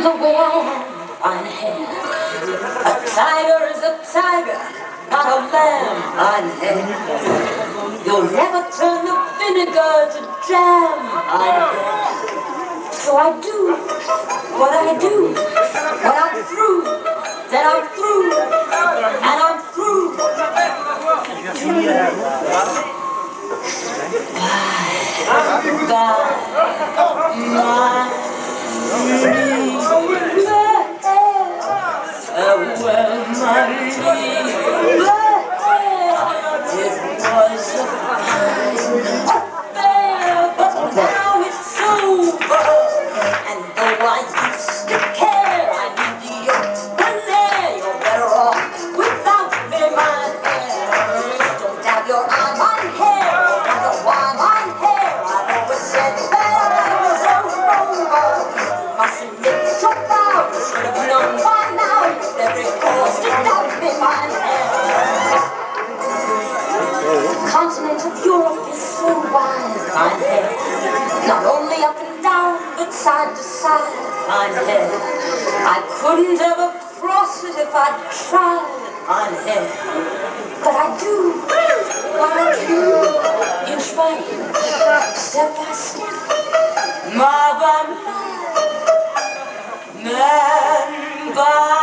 the way I am on hand. A tiger is a tiger, not a lamb on hand. You'll never turn the vinegar to jam on hand. So I do what I do. When I'm through, then I'm through, and I'm through. Not only up and down, but side to side, on head. I couldn't ever cross it if I tried, on head. But I do what I do, inch by inch, step by step, mile by mile, man by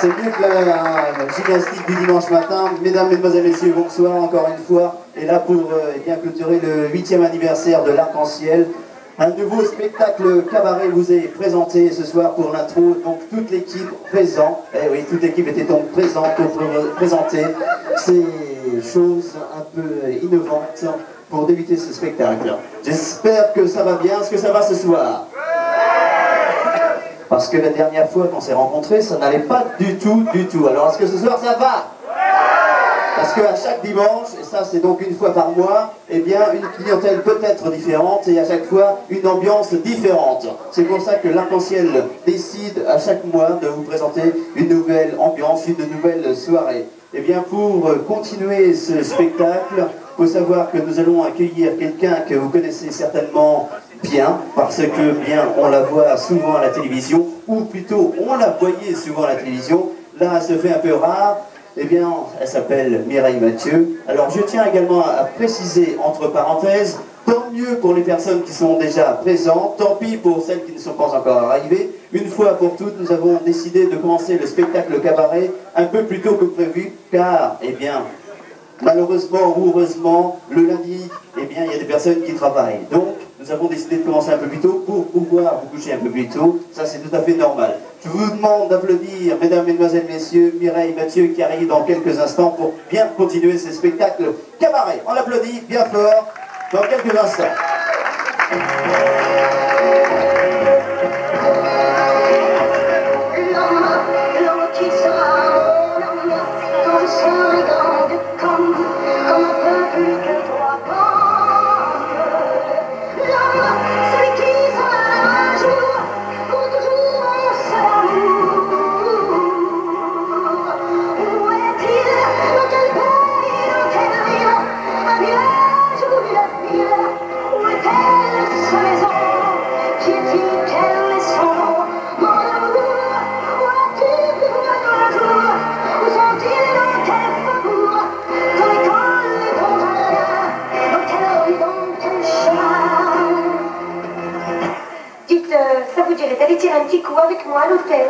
C'est mieux que la gymnastique du dimanche matin. Mesdames, Mesdemoiselles, Messieurs, bonsoir encore une fois. Et là pour bien clôturer le 8e anniversaire de l'Arc-en-Ciel, un nouveau spectacle cabaret vous est présenté ce soir pour l'intro. Donc toute l'équipe présente, oui, toute l'équipe était donc présente pour présenter ces choses un peu innovantes pour débuter ce spectacle. J'espère que ça va bien. Est-ce que ça va ce soir ? Parce que la dernière fois qu'on s'est rencontrés, ça n'allait pas du tout. Alors, est-ce que ce soir, ça va? Parce qu'à chaque dimanche, et ça c'est donc une fois par mois, eh bien, une clientèle peut-être différente et à chaque fois, une ambiance différente. C'est pour ça que l'Arc-en-Ciel décide à chaque mois de vous présenter une nouvelle ambiance, une nouvelle soirée. Eh bien, pour continuer ce spectacle, il faut savoir que nous allons accueillir quelqu'un que vous connaissez certainement bien, parce que bien on la voit souvent à la télévision, ou plutôt on la voyait souvent à la télévision. Là, elle se fait un peu rare. Eh bien, elle s'appelle Mireille Mathieu. Alors, je tiens également à préciser, entre parenthèses, tant mieux pour les personnes qui sont déjà présentes, tant pis pour celles qui ne sont pas encore arrivées. Une fois pour toutes, nous avons décidé de commencer le spectacle cabaret un peu plus tôt que prévu, car, eh bien, malheureusement ou heureusement, le lundi, eh bien, il y a des personnes qui travaillent. Donc, nous avons décidé de commencer un peu plus tôt pour pouvoir vous coucher un peu plus tôt. Ça, c'est tout à fait normal. Je vous demande d'applaudir, mesdames, mesdemoiselles, messieurs, Mireille Mathieu qui arrive dans quelques instants pour bien continuer ce spectacle cabaret. On l'applaudit bien fort dans quelques instants. L'homme qui sera, l'homme, quand je serai grande, comme un petit coup avec moi à l'hôtel.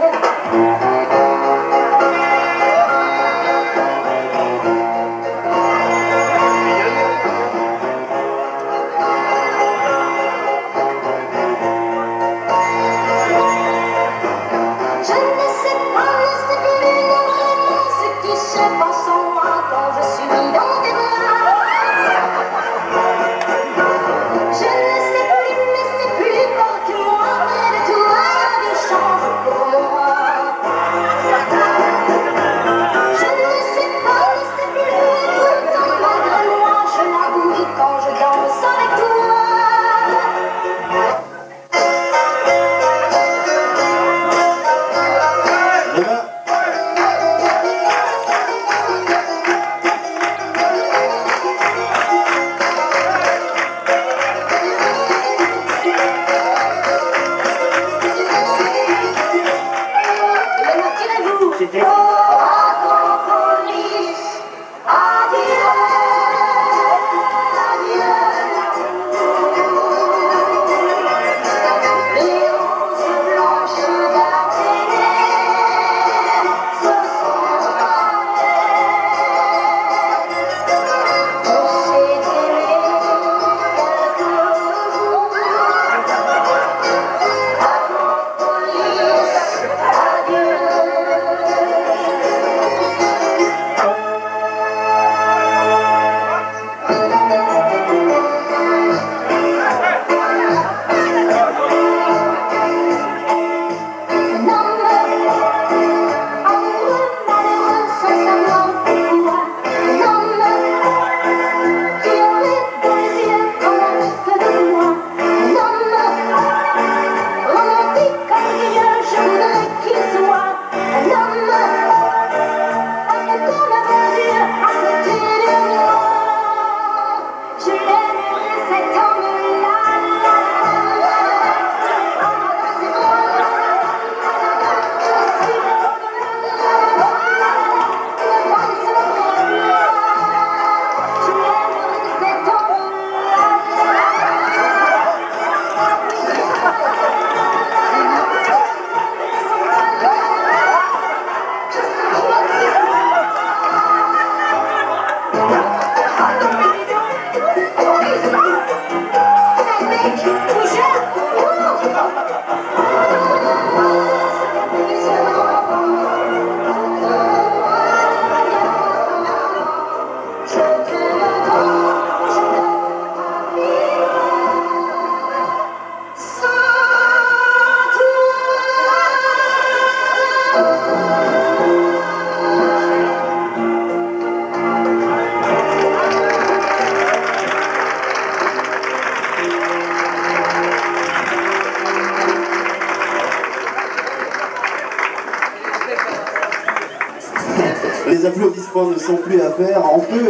Les applaudissements ne sont plus à faire. En plus,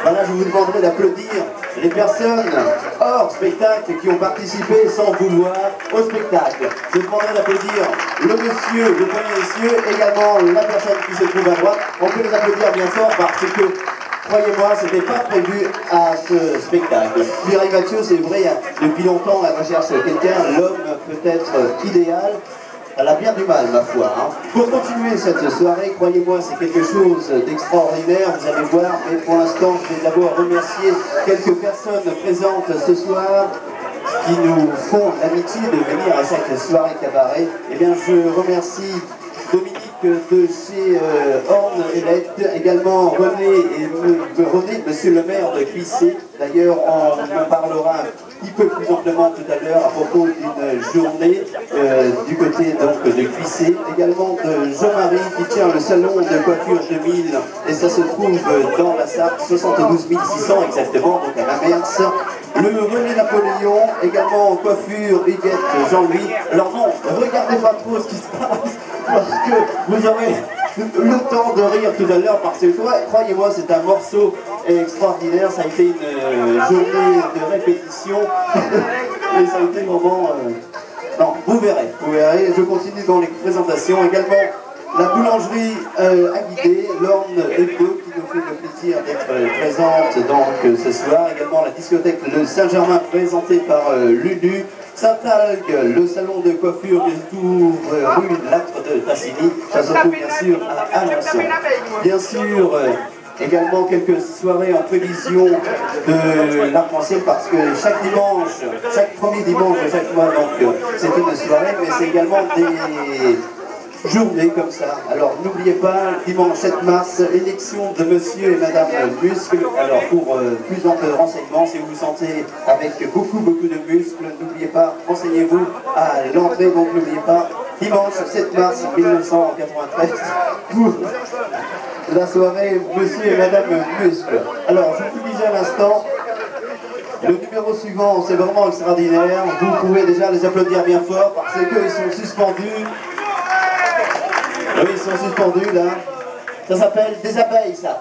voilà, je vous demanderai d'applaudir les personnes hors spectacle qui ont participé sans vouloir au spectacle. Je demanderai d'applaudir le monsieur, le premier monsieur, également la personne qui se trouve à droite. On peut les applaudir bien fort parce que, croyez-moi, ce n'était pas prévu à ce spectacle. Mireille Mathieu, c'est vrai, depuis longtemps, elle recherche quelqu'un, l'homme peut-être idéal. Elle a bien du mal, ma foi. Hein. Pour continuer cette soirée, croyez-moi, c'est quelque chose d'extraordinaire, vous allez voir, mais pour l'instant, je vais d'abord remercier quelques personnes présentes ce soir qui nous font l'amitié de venir à chaque soirée cabaret. Eh bien, je remercie Dominique de chez Horn Elect, également René, monsieur le maire de Cuissé. D'ailleurs, on en parlera un petit peu plus amplement tout à l'heure à propos d'une journée du côté donc de Cuissé. Également de Jean-Marie qui tient le salon de coiffure 2000 et ça se trouve dans la Sarthe, 72 600 exactement, donc à Mamers. Le René Napoléon, également en coiffure, Huguette Jean-Louis. Alors non, regardez pas trop ce qui se passe, parce que vous aurez le temps de rire tout à l'heure, parce que croyez-moi, c'est un morceau extraordinaire. Ça a été une journée de répétition, et ça a été vraiment... Non, vous verrez, je continue dans les présentations. Également, la boulangerie à guider, l'Orne Eco, qui nous fait le plaisir d'être présente donc ce soir. Également la discothèque de Saint-Germain présentée par Lulu. Saint-Algue, le salon de coiffure qui se trouve rue Lâtre de Tassigny, ça se trouve bien sûr à Alençon. Bien sûr, également quelques soirées en prévision de l'arc-en-ciel parce que chaque dimanche, chaque premier dimanche de chaque mois, donc c'est une soirée, mais c'est également des journée comme ça. Alors n'oubliez pas, dimanche 7 mars, élection de monsieur et madame Muscle. Alors pour plus ample renseignements, si vous vous sentez avec beaucoup de muscles, n'oubliez pas, renseignez-vous à l'entrée, donc n'oubliez pas, dimanche 7 mars 1993, pour la soirée monsieur et madame Muscle. Alors je vous disais à l'instant, le numéro suivant, c'est vraiment extraordinaire. Vous pouvez déjà les applaudir bien fort parce qu'ils sont suspendus. Oui, ils sont suspendus là. Ça s'appelle des abeilles, ça.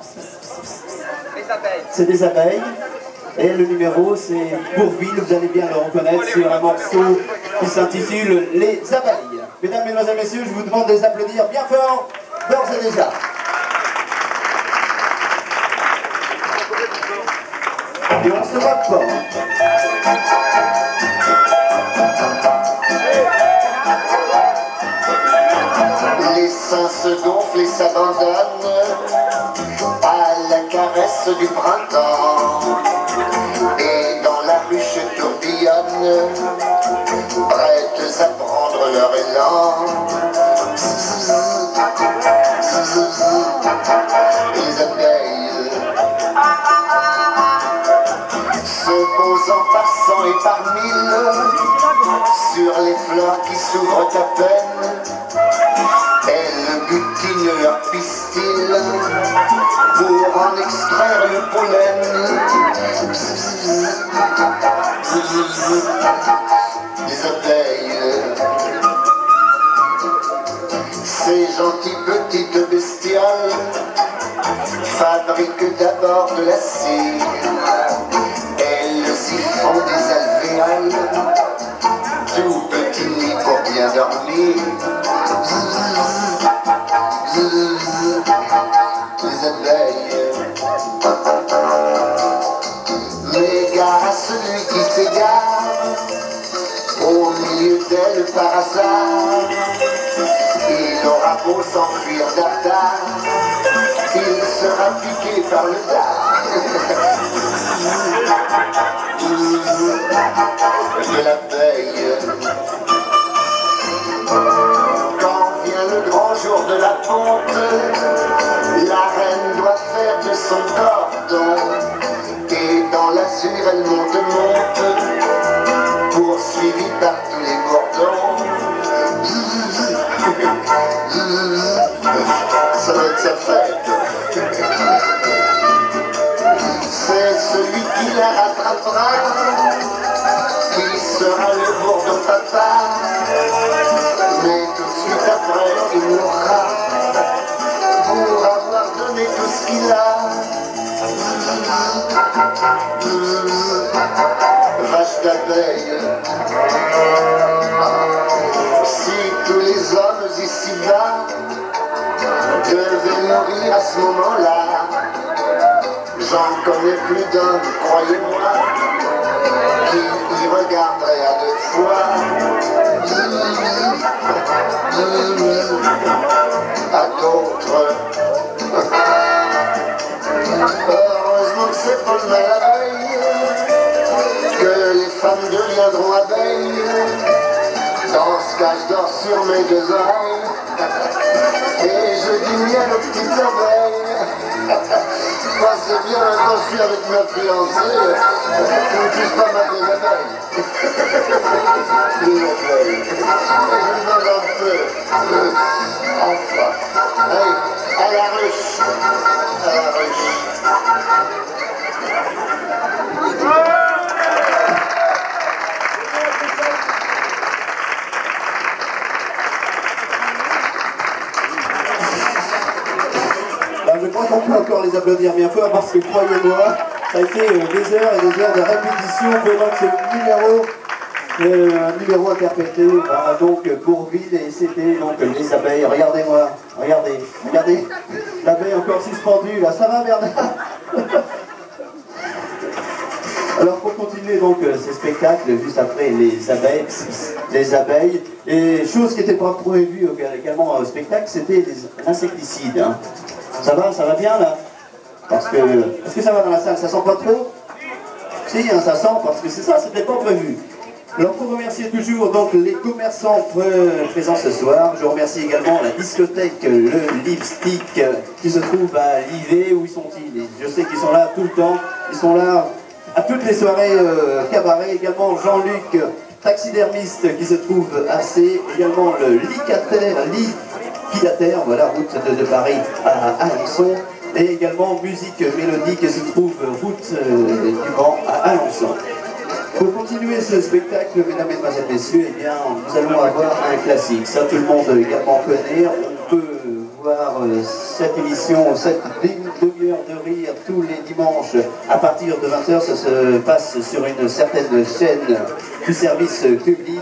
C'est des abeilles. Et le numéro, c'est Bourville, vous allez bien le reconnaître. C'est un morceau qui s'intitule Les abeilles. Mesdames, mesdemoiselles, messieurs, je vous demande de les applaudir bien fort, d'ores et déjà. Et on se moque pas. Les seins se gonflent et s'abandonnent à la caresse du printemps. Et dans la ruche tourbillonnent, prêtes à prendre leur élan. Les abeilles se posant par cent et par mille sur les fleurs qui s'ouvrent à peine. Elles butinent leur pistil pour en extraire le pollen. Les abeilles, ces gentilles petites bestioles, fabriquent d'abord de la cire. Elles y font des alvéoles, tout petit nid pour bien dormir. Les abeilles, mais gare à celui qui s'égare au milieu d'elles par hasard. Il aura beau s'enfuir d'Ardard, il sera piqué par le dard. De l'abeille, quand vient le grand jour de la ponte, la reine doit faire de son cordon, et dans l'azur elle monte, poursuivie par tous les bourdons. Ça doit être sa fête. C'est celui qui la rattrapera qui sera le bourdon papa. Mais tout de suite après, il mourra pour avoir donné tout ce qu'il a. Vache d'abeille, si tous les hommes ici-bas devaient mourir à ce moment-là, j'en connais plus d'un, croyez-moi, qui y regarderait à deux fois. À d'autres. Heureusement que c'est pas le mal à veille, que les femmes deviendront abeilles. Dans ce cas, je dors sur mes deux oreilles et je dis miel aux petites abeilles. Moi, c'est bien quand je suis avec ma fiancée, tu ne touches pas ma des abeilles. Les abeilles. Je me donne un peu. Enfin. Allez, à la ruche. À la ruche. Je crois qu'on peut encore les applaudir bien fort parce que croyez-moi, ça a été des heures et des heures de répétition pendant que ce numéro interprété par donc Bourville, et c'était donc les abeilles. Regardez-moi, regardez, l'abeille encore suspendue là, ça va Bernard? Alors pour continuer donc ces spectacles, juste après les abeilles, et chose qui n'était pas prévue également au spectacle, c'était les insecticides. Hein. Ça va bien là? Est-ce que ça va dans la salle? Ça sent pas trop? Si, hein, ça sent, parce que c'est ça, c'était pas prévu. Alors pour remercier toujours donc les commerçants présents ce soir, je remercie également la discothèque Le Lipstick qui se trouve à Livet. Où sont-ils? Je sais qu'ils sont là tout le temps, ils sont là à toutes les soirées cabaret. Également Jean-Luc, taxidermiste qui se trouve à C, également le liquidataire, voilà, route de Paris à Alençon, et également Musique Mélodique qui se trouve route du Mans à Alençon. Pour continuer ce spectacle, mesdames, mesdemoiselles, messieurs, eh bien, nous allons avoir un classique. Ça, tout le monde également connaît. On peut voir cette émission, cette demi-heure de rire tous les dimanches à partir de 20h. Ça se passe sur une certaine chaîne du service public.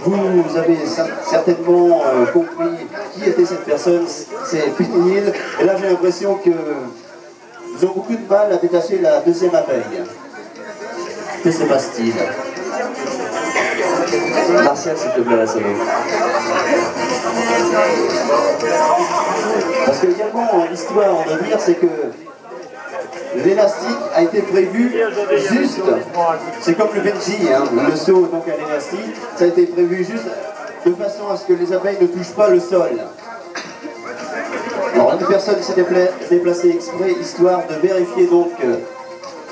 Vous avez certainement compris qui était cette personne. C'est Pénil. Et là, j'ai l'impression qu'ils ont beaucoup de mal à détacher la deuxième abeille. Que se passe-t-il? Martial, s'il te plaît, la solo. Parce que également, l'histoire de dire, c'est que l'élastique a été prévu juste, c'est comme le Benji, hein, le saut donc à l'élastique, ça a été prévu juste de façon à ce que les abeilles ne touchent pas le sol. Alors une personne s'est déplacée exprès, histoire de vérifier donc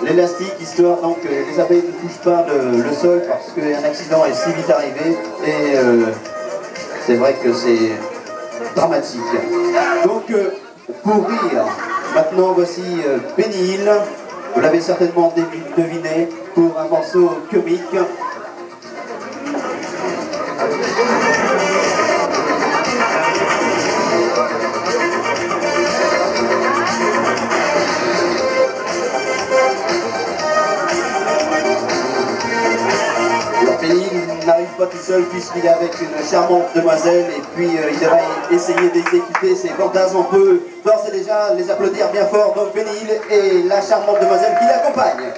l'élastique, histoire donc que les abeilles ne touchent pas le sol, parce qu'un accident est si vite arrivé, et c'est vrai que c'est dramatique. Donc pour rire, maintenant voici Benny Hill, vous l'avez certainement deviné, pour un morceau comique. N'arrive pas tout seul puisqu'il est avec une charmante demoiselle, et puis il devrait essayer d'exécuter ses fantasmes. On peut d'ores et déjà les applaudir bien fort, donc Benny Hill et la charmante demoiselle qui l'accompagne.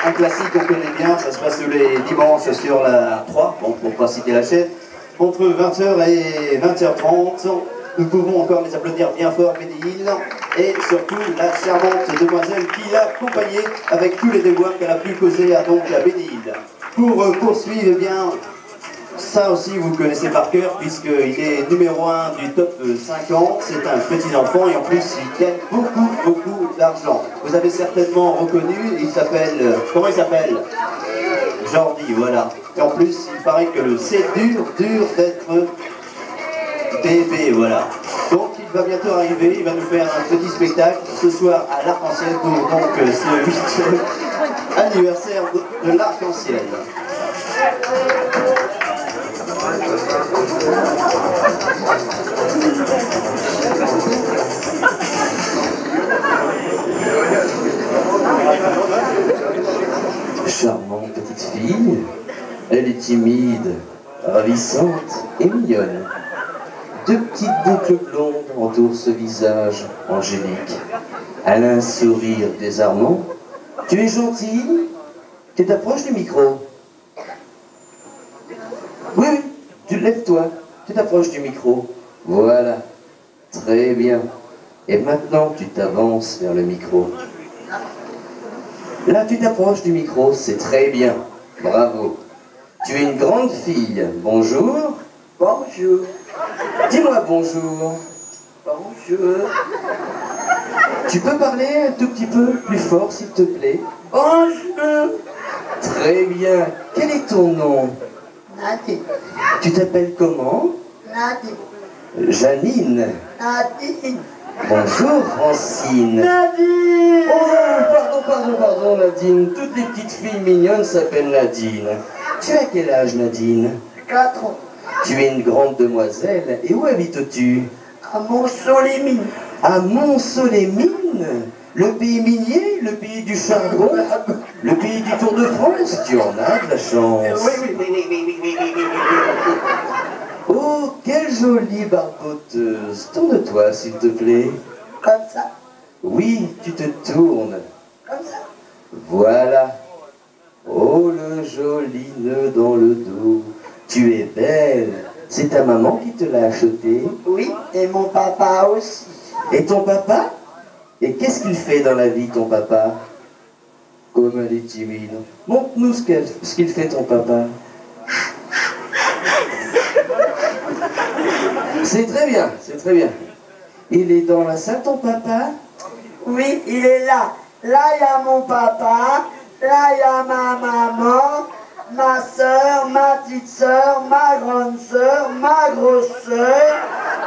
Un classique qu'on connaît bien, ça se passe tous les dimanches sur la 3, bon, pour ne pas citer la chaîne, entre 20h et 20h30. Nous pouvons encore les applaudir bien fort, Benny Hill. et surtout la charmante demoiselle qui l'a accompagnée avec tous les devoirs qu'elle a pu causer à donc la Bénide. Pour poursuivre, eh bien, ça aussi vous le connaissez par cœur puisqu'il est numéro 1 du top 50, c'est un petit enfant et en plus il gagne beaucoup d'argent. Vous avez certainement reconnu, il s'appelle, comment il s'appelle? Jordi, voilà. Et en plus il paraît que c'est dur d'être bébé, voilà. Donc il va bientôt arriver, il va nous faire un petit spectacle ce soir à l'Arc-en-Ciel pour donc ce 8e anniversaire de l'Arc-en-Ciel. Charmante petite fille, elle est timide, ravissante et mignonne. Deux petites boucles blondes entourent ce visage angélique. Elle a un sourire désarmant. Tu es gentille? Tu t'approches du micro. Oui, tu lèves-toi, tu t'approches du micro. Voilà, très bien. Et maintenant, tu t'avances vers le micro. Là, tu t'approches du micro, c'est très bien. Bravo. Tu es une grande fille. Bonjour. Bonjour. Dis-moi bonjour. Bonjour. Tu peux parler un tout petit peu plus fort, s'il te plaît? Bonjour. Très bien. Quel est ton nom? Nadine. Tu t'appelles comment? Nadine. Janine. Nadine. Bonjour, Francine. Nadine. Oh, pardon, Nadine. Toutes les petites filles mignonnes s'appellent Nadine. Tu as quel âge, Nadine? 4 ans. Tu es une grande demoiselle. Et où habites-tu? À Mont-Solémine. À Mont-Solémine? Le pays minier? Le pays du charbon? Le pays du Tour de France? Tu en as de la chance. Oui. Oh, quelle jolie barboteuse. Tourne-toi, s'il te plaît. Comme ça. Oui, tu te tournes. Comme ça. Voilà. Oh, le joli nœud dans le dos. Tu es belle. C'est ta maman qui te l'a acheté? Oui. Et mon papa aussi. Et ton papa? Et qu'est-ce qu'il fait dans la vie, ton papa? Comme elle est timide. Montre-nous ce qu'il fait, ton papa. C'est très bien, c'est très bien. Il est dans la salle, ton papa? Oui, il est là. Là, il y a mon papa. Là, il y a ma maman, ma soeur, ma petite soeur, ma grande soeur, ma grosse soeur,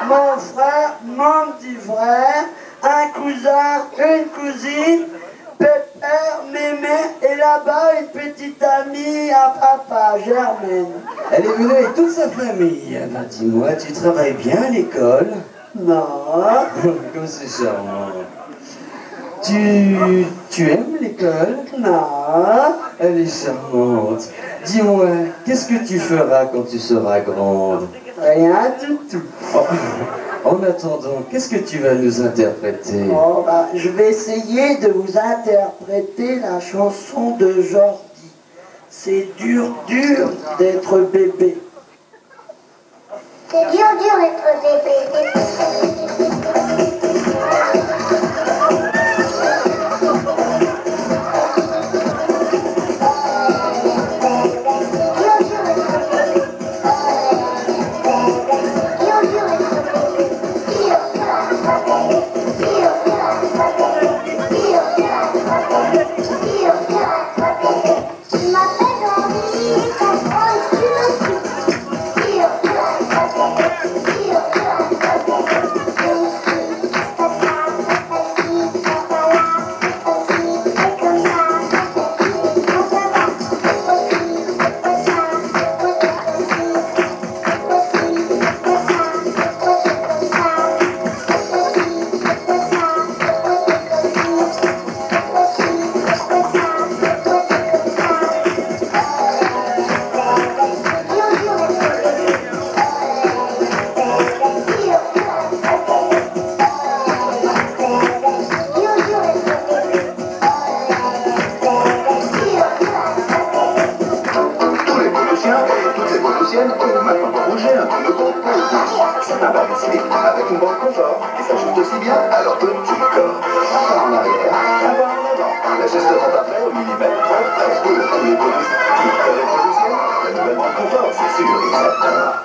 mon frère, mon petit frère, un cousin, une cousine, Pépère, Mémé, et là-bas, une petite amie à papa, Germaine. Elle est venue avec toute sa famille. Alors dis-moi, tu travailles bien à l'école? Non. Comme c'est charmant. Tu aimes l'école? Non. Elle est charmante. Dis-moi, qu'est-ce que tu feras quand tu seras grande? Rien du tout. Oh, en attendant, qu'est-ce que tu vas nous interpréter? Oh, bah, je vais essayer de vous interpréter la chanson de Jordi. C'est dur d'être bébé. C'est dur d'être bébé. s'ajoute aussi bien à leur petit corps. Un pas en arrière, un pas en avant. L'ajustement parfait au millimètre près pour tous les touristes qui feraient position. La nouvelle marque confort, c'est sûr, exactement.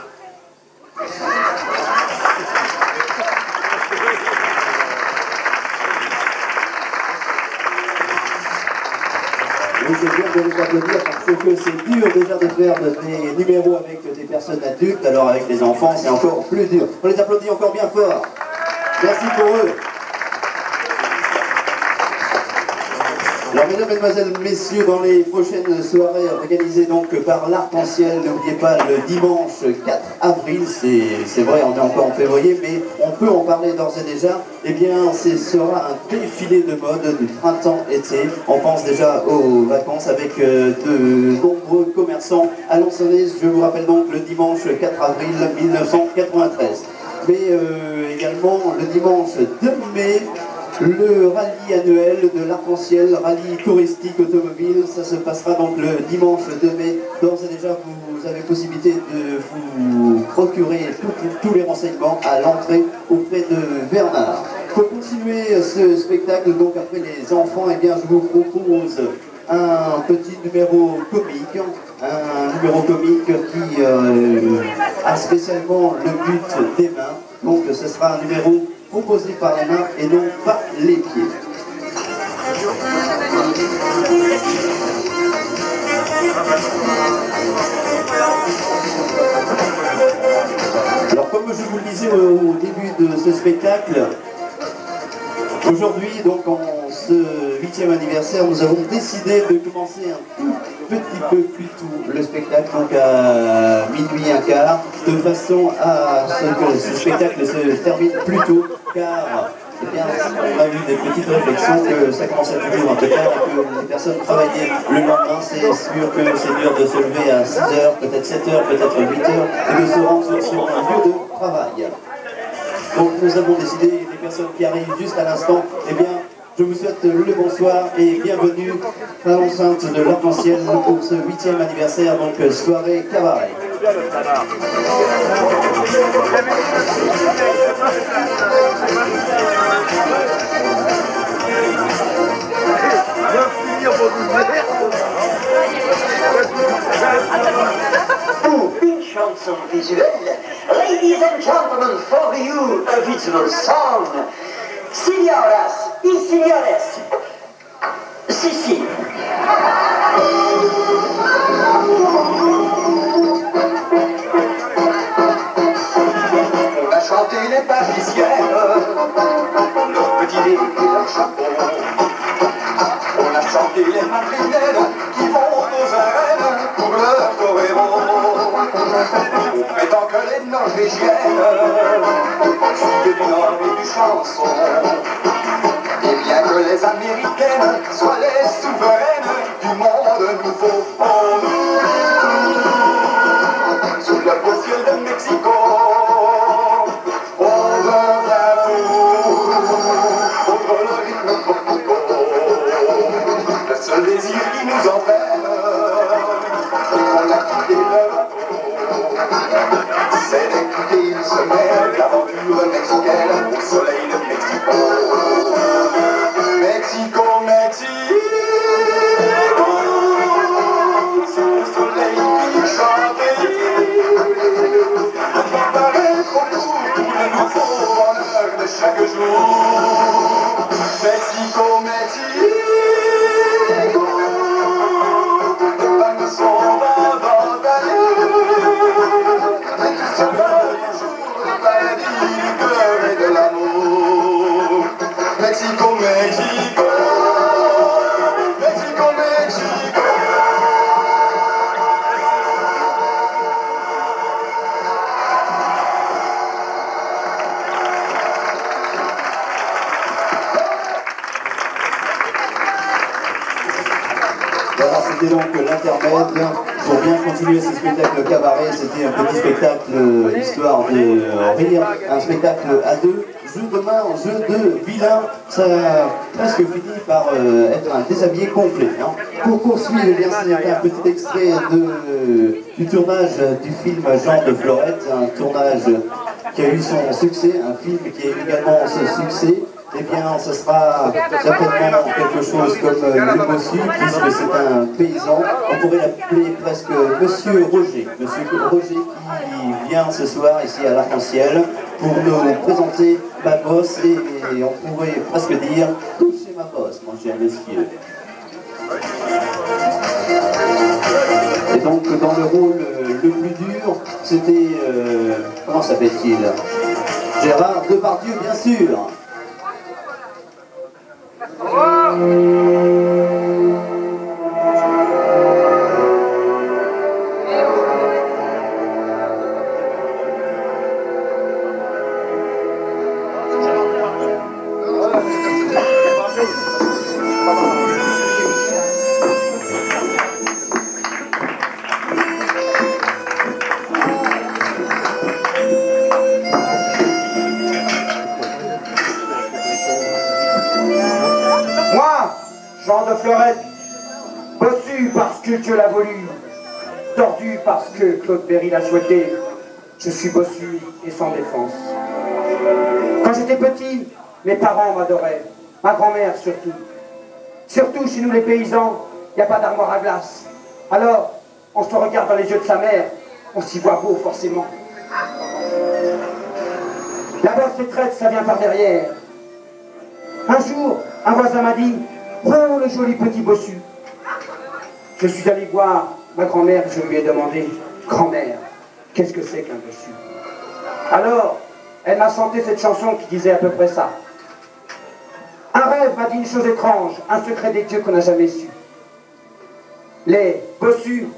Oui, c'est bien de les applaudir parce que c'est dur déjà de faire des numéros avec des personnes adultes, alors avec les enfants c'est encore plus dur. On les applaudit encore bien fort. Merci pour eux. Alors mesdames, mesdemoiselles, messieurs, dans les prochaines soirées organisées donc par l'Arc-en-Ciel, n'oubliez pas le dimanche 4 avril, c'est vrai, on est encore en février, mais on peut en parler d'ores et déjà, eh bien ce sera un défilé de mode du printemps-été. On pense déjà aux vacances avec de nombreux commerçants à Lons-Saunez. Je vous rappelle donc le dimanche 4 avril 1993. Mais également le dimanche 2 mai, le rallye annuel de l'Arc-en-Ciel, rallye touristique automobile, ça se passera donc le dimanche 2 mai. D'ores et déjà, vous avez possibilité de vous procurer tous les renseignements à l'entrée auprès de Bernard. Pour continuer ce spectacle, donc après les enfants, eh bien, je vous propose un petit numéro comique, qui a spécialement le but des mains. Donc ce sera un numéro composé par les mains et non pas les pieds. Alors comme je vous le disais au début de ce spectacle, aujourd'hui, donc en ce 8e anniversaire, nous avons décidé de commencer un tout petit peu plus tôt le spectacle, donc à minuit un quart, de façon à ce que ce spectacle se termine plus tôt, car eh bien, on a eu des petites réflexions que ça commençait toujours un peu tard et que les personnes travaillaient le lendemain. C'est sûr que c'est dur de se lever à 6h, peut-être 7h, peut-être 8h, et de se rendre sur un lieu de travail. Donc nous avons décidé, les personnes qui arrivent juste à l'instant, eh bien, je vous souhaite le bonsoir et bienvenue à l'enceinte de l'Arc-en-Ciel pour ce 8e anniversaire, donc soirée cabaret. Pour une chanson visuelle, ladies and gentlemen, for you, original song. Signoras y señores, si. On a chanté les parisiennes, leurs petits nez et leurs chapeaux. On a chanté les madrilènes qui vont aux arènes pour leur coréro. On prétend que les norvégiennes suivent du nord et du chanson. Et bien que les américaines soient les souveraines du monde nouveau. Sous le beau ciel de Mexico, on devient fou contre le rythme portico. Le seul désir qui nous entraîne, on a quitté le bateau. C'est d'écouter une semaine d'aventure mexicaine au soleil de Mexico. Mexico, Mexico, sous le soleil qui chante. On va paraître au bout tout le nouveau bonheur de chaque jour. Mexico, Mexico, les femmes sont abandonnées. C'est le jour de paradis, du cœur et de l'amour. Mexico, Mexico, Mexico, Mexico. Voilà, c'était donc l'intermède. Pour bien continuer ce spectacle cabaret, c'était un petit spectacle histoire de rire, un spectacle à deux. Jeu de main, jeu de vilain, ça a presque fini par être un déshabillé complet. Hein. Pour poursuivre, eh bien, c'est un petit extrait du tournage du film Jean de Florette, un tournage qui a eu son succès, un film qui a eu également ce succès, eh bien ce sera certainement quelque chose comme le bossu, puisque c'est un paysan. On pourrait l'appeler presque Monsieur Roger qui vient ce soir ici à l'Arc-en-Ciel pour nous présenter ma bosse et on pourrait presque dire touchez ma bosse, mon cher monsieur. Et donc dans le rôle le plus dur, c'était, comment s'appelle-t-il? Gérard Depardieu, bien sûr. Jean de Fleurette, bossu parce que Dieu l'a voulu, tordu parce que Claude Berry l'a souhaité, je suis bossu et sans défense. Quand j'étais petit, mes parents m'adoraient, ma grand-mère surtout. Surtout chez nous les paysans, il n'y a pas d'armoire à glace. Alors, on se regarde dans les yeux de sa mère, on s'y voit beau forcément. La bosse et traite, ça vient par derrière. Un jour, un voisin m'a dit: oh, le joli petit bossu. Je suis allé voir ma grand-mère et je lui ai demandé: grand-mère, qu'est-ce que c'est qu'un bossu? Alors, elle m'a chanté cette chanson qui disait à peu près ça. Un rêve m'a dit une chose étrange, un secret des dieux qu'on n'a jamais su. Les bossus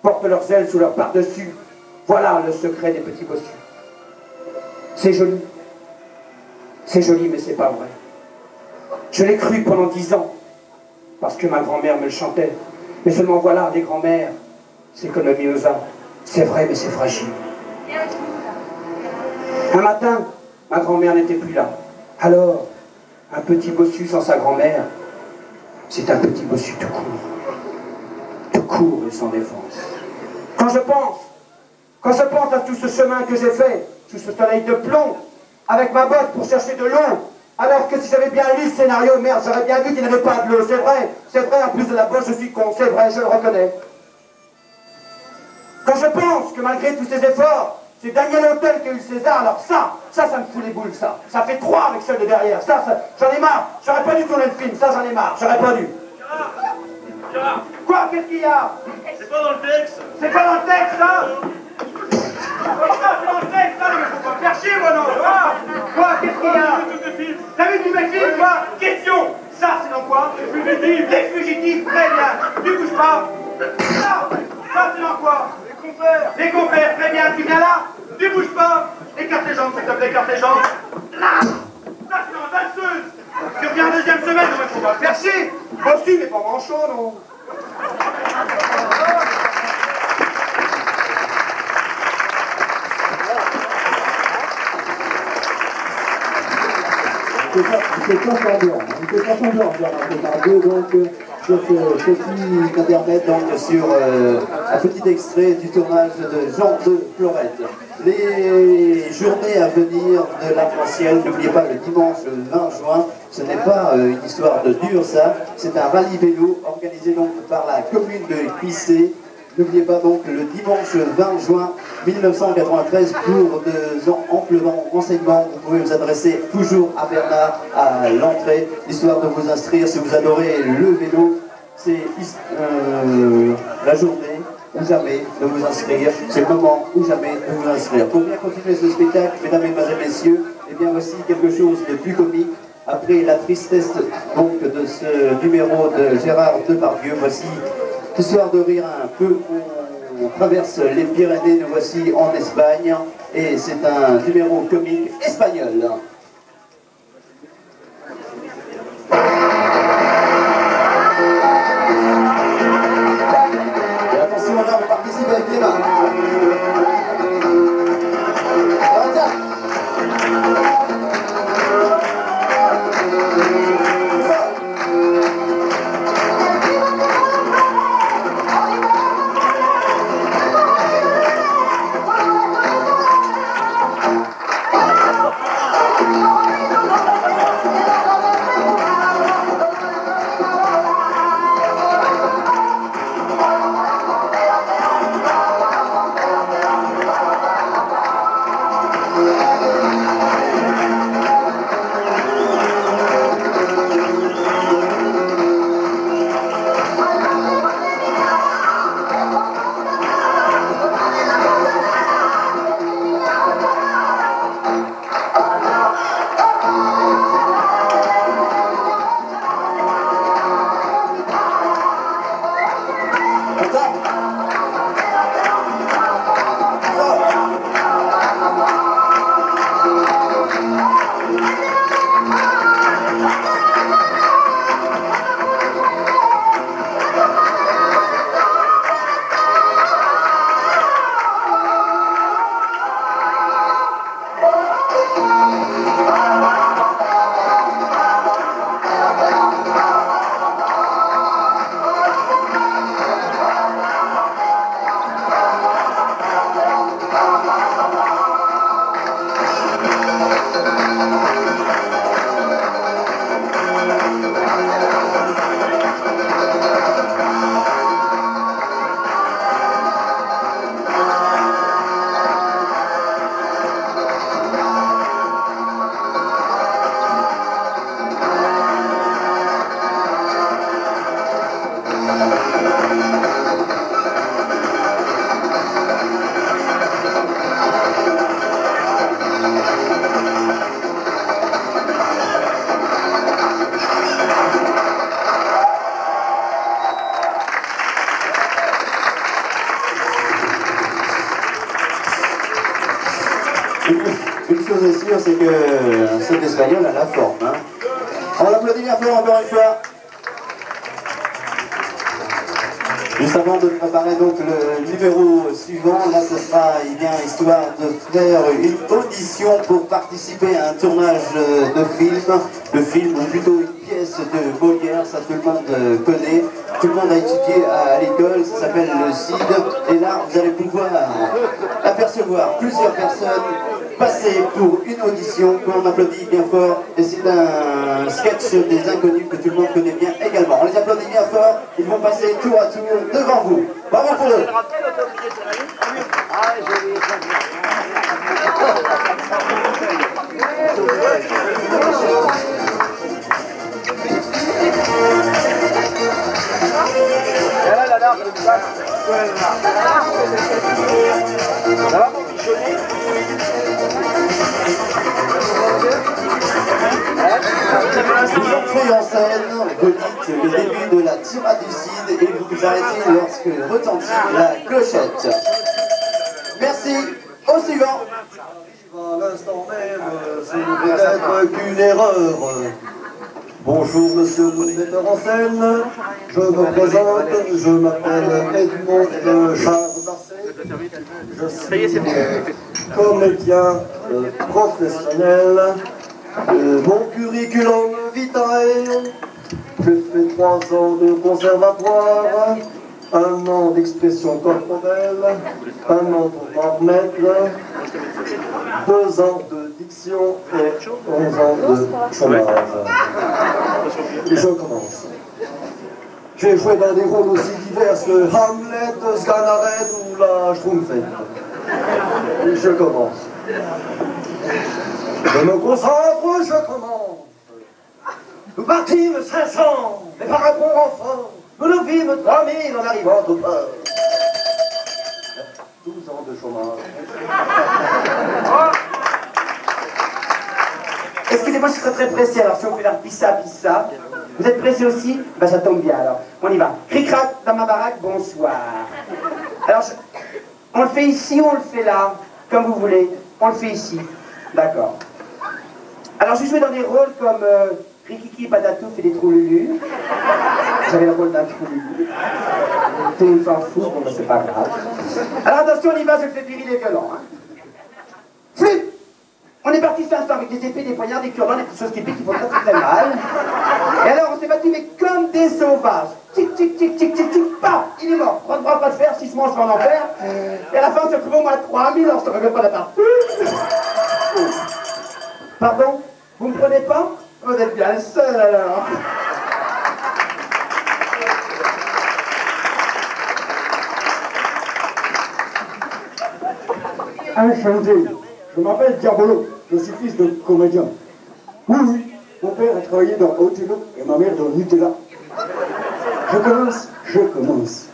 portent leurs ailes sous leur par-dessus. Voilà le secret des petits bossus. C'est joli. C'est joli, mais c'est pas vrai. Je l'ai cru pendant 10 ans, parce que ma grand-mère me le chantait. Mais seulement voilà, les grand-mères, c'est comme le mimosa. C'est vrai, mais c'est fragile. Un matin, ma grand-mère n'était plus là. Alors, un petit bossu sans sa grand-mère, c'est un petit bossu tout court. Tout court et sans défense. Quand je pense à tout ce chemin que j'ai fait, sous ce soleil de plomb, avec ma botte pour chercher de l'eau, alors que si j'avais bien lu ce scénario, merde, j'aurais bien vu qu'il n'y avait pas de l'eau. C'est vrai, en plus de la bosse, je suis con, c'est vrai, je le reconnais. Quand je pense que malgré tous ces efforts, c'est Daniel Auteuil qui a eu le César, alors ça me fout les boules, ça. Ça fait 3 avec celle de derrière, j'en ai marre. J'aurais pas dû tourner le film, ça j'en ai marre, j'aurais pas dû. Gérard, Quoi, qu'est-ce qu'il y a? c'est pas dans le texte. C'est pas dans le texte, ça? C'est dans le texte, ça, mais faut pas me faire chier, moi, non. Quoi, qu'est-ce qu'il y a? T'as vu tous mes films, quoi? Question. Ça, c'est dans quoi? Les fugitifs, très bien. Tu bouges pas. Ça, c'est dans quoi? Les compères, très bien. Tu viens là? Tu bouges pas. Écarte les jambes, s'il te plaît, écarte les jambes. Là. Ça, c'est dans la valseuse. Tu reviens deuxième semaine, non, mais faut pas me faire chier. Bossu, mais pas manchot, non. C'est pas semblant, Gérard Depardieu, donc sur ce petit internet, donc sur un petit extrait du tournage de Jean de Fleurette. Les journées à venir de l'Arc-en-Ciel, n'oubliez pas le dimanche 20 juin, ce n'est pas une histoire de dur ça, c'est un rallye vélo organisé donc par la commune de Crissé. N'oubliez pas donc le dimanche 20 juin 1993 pour de amplement renseignements. Vous pouvez vous adresser toujours à Bernard à l'entrée, histoire de vous inscrire. Si vous adorez le vélo, c'est la journée ou jamais de vous inscrire. C'est le moment ou jamais de vous inscrire. Pour bien continuer ce spectacle, mesdames, mesdemoiselles, messieurs, et bien voici quelque chose de plus comique. Après la tristesse donc de ce numéro de Gérard Depardieu, voici, histoire de rire un peu, on traverse les Pyrénées, nous voici en Espagne, et c'est un numéro comique espagnol. Et attention, là, on participe avec les mains. Une chose est sûre, c'est que cet espagnol a la forme. Hein. On l'applaudit bien fort encore une fois. Juste avant de préparer donc le numéro suivant, là ce sera histoire de faire une audition pour participer à un tournage de film, ou plutôt une pièce de Molière, ça tout le monde connaît, tout le monde a étudié à l'école, ça s'appelle le CID, et là vous allez pouvoir apercevoir plusieurs personnes passer pour une audition, qu'on applaudit bien fort, et c'est un sketch des inconnus que tout le monde connaît bien également. On les applaudit bien fort, ils vont passer tour à tour devant vous. Bravo pour eux. Ça va mon bichonnet? Nous entrons en scène, vous dites le début de la tirade du CID et vous vous arrêtez lorsque retentit la clochette. Merci, au suivant. À l'instant même, ce ne peut être qu'une erreur. Bonjour monsieur le metteur en scène, je me présente, je m'appelle Edmond Charles Marseille, je suis comédien professionnel. Mon curriculum vitae, j'ai fait 3 ans de conservatoire, 1 an d'expression corporelle, 1 an pour m'en remettre, 2 ans de diction et 11 ans de chômage. Et je commence. J'ai joué dans des rôles aussi divers que Hamlet, Sganarelle ou la Schtroumpfette. Et je commence. Je me concentre, je commence. Nous partîmes 500, mais par un bon renfort, nous nous vîmes 3000 en arrivant au port. 12 ans de chômage. Excusez-moi, je suis très pressé, alors si on peut faire pissa. Vous êtes pressé aussi? Ben ça tombe bien alors. On y va. Cric-crac dans ma baraque, bonsoir. Alors, on le fait ici ou on le fait là? Comme vous voulez. On le fait ici. D'accord. Alors j'ai joué dans des rôles comme Rikiki Patatou fait des trous lulu. J'avais le rôle d'un trou lulu. Tout le monde s'en fout, bon ben c'est pas grave. Alors attention, on y va, je le fais viril et violent. Hein. Flûte! On est parti 500 avec des épées, des poignards, des cure-dents, des petites choses qui piquent, qui font très mal. Et alors on s'est battu mais comme des sauvages. Tic, tic, tic, tic, tic, tic, paf! Il est mort. 3 bras, pas de fer, 6 manches, en enfer. Et à la fin on s'est retrouvé au moins 3000, alors je te regrette pas la part. Pardon? Vous me prenez pas? Vous êtes bien le seul alors. Enchanté, je m'appelle Diabolo, je suis fils de comédien. Oui, mon père a travaillé dans Othello et ma mère dans Nutella. Je commence.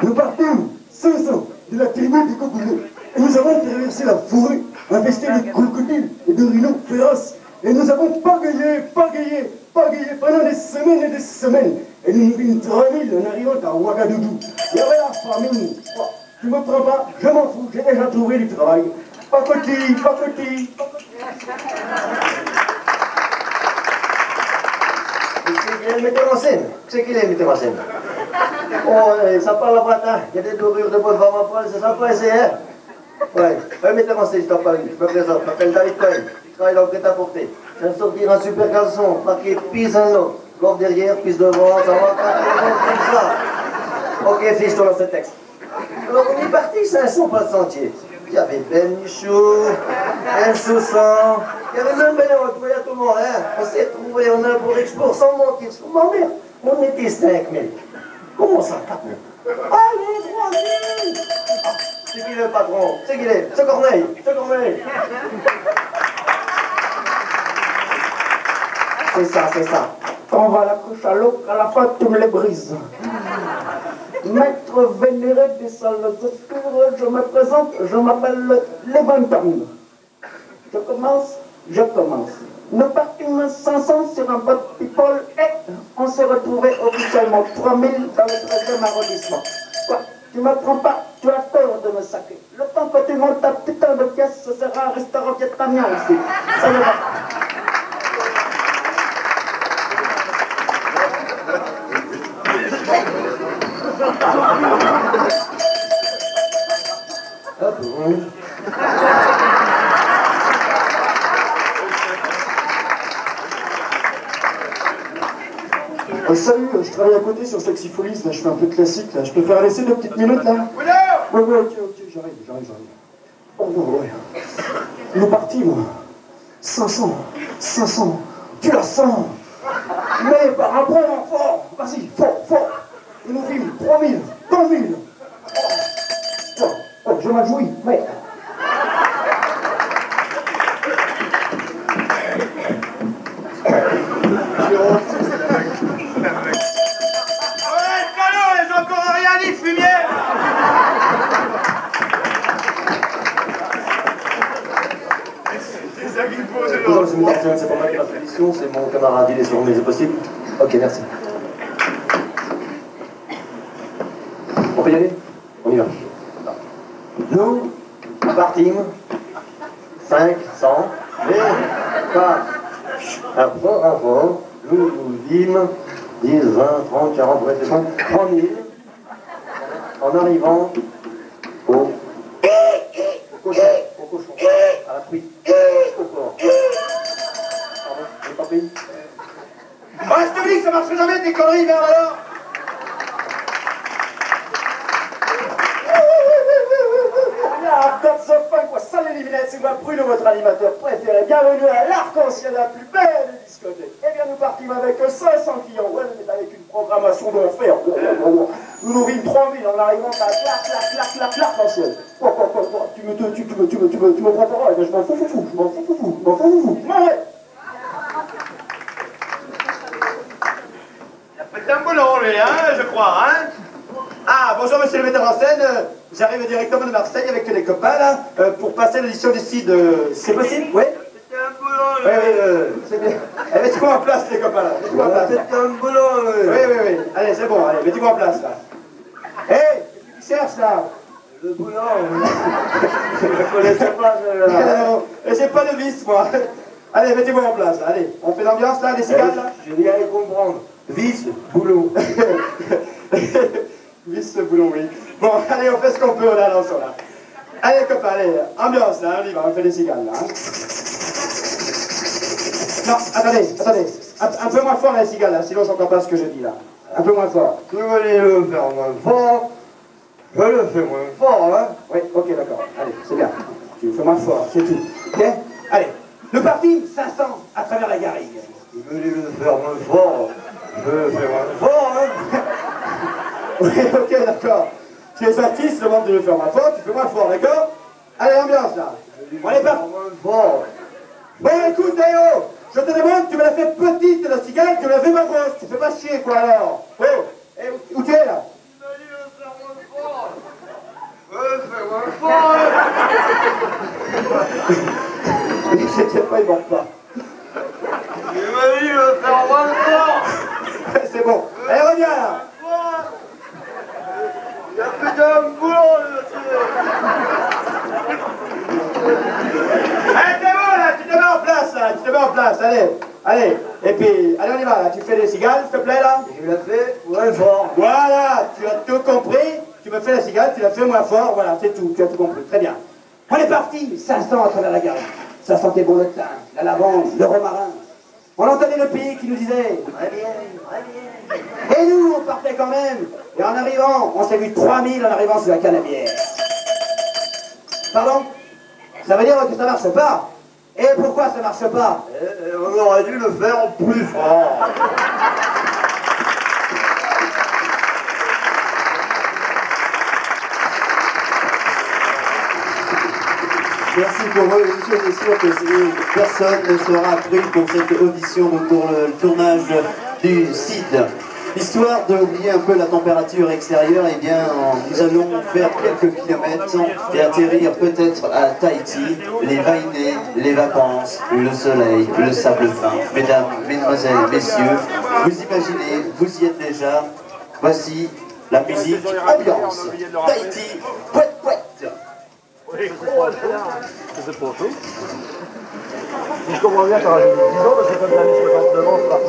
Nous partons 500 de la tribu des crocodiles et nous avons traversé la forêt infestée de crocodiles et de rhinos féroces. Et nous avons pagayé pendant des semaines et des semaines. Et nous nous vîmes 3000 en arrivant à Ouagadougou. Il y avait la famine. Oh, tu me prends pas, je m'en fous, j'ai déjà trouvé du travail. Pacoti. C'est qui est le metteur en scène? C'est qui est le metteur en scène? Oh, ça parle à matin. Il y a des dorures de bonne femme à poil, c'est sympa, c'est hein? Ouais, un metteur en scène, je t'en parle. Je me présente, je m'appelle David Cohen. Je travaille dans le prêt-à-porter. Je viens de sortir un super caleçon, marqué pisse un lot. Gorge derrière, pisse devant, ça va comme ça. Ok, fille, je te lance le texte. Alors, on est parti 500 pas de sentier. Il y avait Ben Michaud, El Soussan, il y avait même Ben Michaud, tout le monde, hein. On s'est trouvés en un pour export sans mentir, sur ma mère. On était 5000. Comment ça, 4000? Allez, 3000! C'est qui le patron? C'est qui est? C'est Corneille! C'est ça. On va la couche à l'eau, à la fin tu me les brises. Maître vénéré des salles obscures, je me présente, je m'appelle Levantam. Je commence. Nous partîmes 500 sur un boat people et on s'est retrouvés officiellement 3000 dans le 13e arrondissement. Quoi? Tu me prends pas, tu as tort de me sacrer. Le temps quand tu montes ta putain de caisse, ce sera un restaurant vietnamien ici. Ça y va. Ah bon? Salut, je travaille à côté sur Sexy Folies, là, je fais un peu de classique, là. Je peux faire laisser 2 petites minutes, là? Ouais, ok, j'arrive. Oh, ouais. Il est parti, moi. 500, tu la sens? Mais par un point fort, vas-y, fort. Et nous filme 3000, 100 000. Oh, je m'en jouis, merde. Bonjour, je me c'est pas moi qui m'a fait l'émission, c'est mon camarade, il est sur mais c'est possible. Ok, merci. On peut y aller? On y va. Nous partîmes 500 et pas après avant, nous vîmes 10, 20, 30, 40, bref, 3000 en arrivant au cochon, à la truite, au port. Pardon, j'ai pas pris. Ouais, je te dis que ça marcherait jamais tes conneries, merde alors. That's so fun, quoi. Salut les minettes, c'est moi Bruno, votre animateur préféré. Bienvenue à l'Arc-en-Ciel, la plus belle des discothèques. Eh bien, nous partîmes avec 500 clients, ouais, mais avec une programmation d'enfer. Nous nous vîmes 3000 en arrivant à l'Arc-en-Ciel. Tu me prends pas, je m'en fous. Ouais. Il a pété un boulot, lui, hein, je crois, hein. Ah, bonjour monsieur le metteur en scène, j'arrive directement de Marseille avec les copains là, pour passer l'édition du CID. C'est possible? Oui? C'est un boulot, Oui, c'est bien. Eh, mettez-moi en place les copains là, mettez-moi en place. c'est un boulot, Oui. Allez, c'est bon, allez, mettez-moi en place là. Hé, qu'est-ce que tu cherches là? le boulot, je ne connaissais pas Et j'ai pas de vis moi. Allez, mettez-moi en place, allez. On fait l'ambiance là, les cigales là? Je viens de comprendre. Vis, boulot. Vis, boulot, oui. Bon, allez, on fait ce qu'on peut là, dans ce là. Allez, copains, allez, ambiance là, on y va, on fait les cigales là. Hein. Non, attendez. Un peu moins fort les cigales là, sinon j'entends pas ce que je dis là. Un peu moins fort. Tu voulais le faire moins fort, je le fais moins fort, hein. Oui, ok, d'accord. Allez, c'est bien. Tu le fais moins fort, c'est tout. Ok? Allez, le parti 500 à travers la garrigue. Tu voulais le faire moins fort, je le fais moins fort, hein. Oui, ok, d'accord. Tu es artiste, je demande de le faire moins fort, tu fais moins fort, d'accord? Allez, ambiance là. On est parti. Moins fort. Bon, écoute, Théo, je te demande, tu me l'as fait petite la cigale, tu me l'as fait ma grosse. Tu fais pas chier, quoi, alors? Oh, et où tu es là? Tu m'as dit de le faire moins fort. Je le fais moins fort, hein. Je sais pas, il manque pas. Tu m'as dit de le faire moins fort. C'est bon. Allez, reviens là. Il a pété un boulot, le monsieur. Allez, t'es bon là, tu te mets en place là, tu te mets en place, allez, et puis, allez on y va là, tu fais les cigales, s'il te plaît là. Je l'ai fait moins fort. Voilà, tu as tout compris, tu me fais la cigale, tu la fais moins fort, voilà, c'est tout, tu as tout compris, très bien. On est parti, 500 à travers la gare, ça sentait bon le thym, la lavande, le romarin. On entendait le pays qui nous disait, très bien. Et nous, on partait quand même, et en arrivant, on s'est vu 3000 en arrivant sur la canne à bière. Pardon? Ça veut dire que ça marche pas. Et pourquoi ça marche pas? On aurait dû le faire plus fort. Merci pour eux. Je suis sûr que personne ne sera pris pour cette audition pour le tournage du CID. Histoire d'oublier un peu la température extérieure, eh bien, nous allons faire quelques kilomètres et atterrir peut-être à Tahiti, les vainés, les vacances, le soleil, le sable fin. Mesdames, mesdemoiselles, messieurs, vous imaginez, vous y êtes déjà. Voici la musique ambiance. Tahiti, pouet pouet. C'est pour tout. Si je comprends bien, tu auras 10 ans, parce que comme tu as mis 69 ans, c'est parti.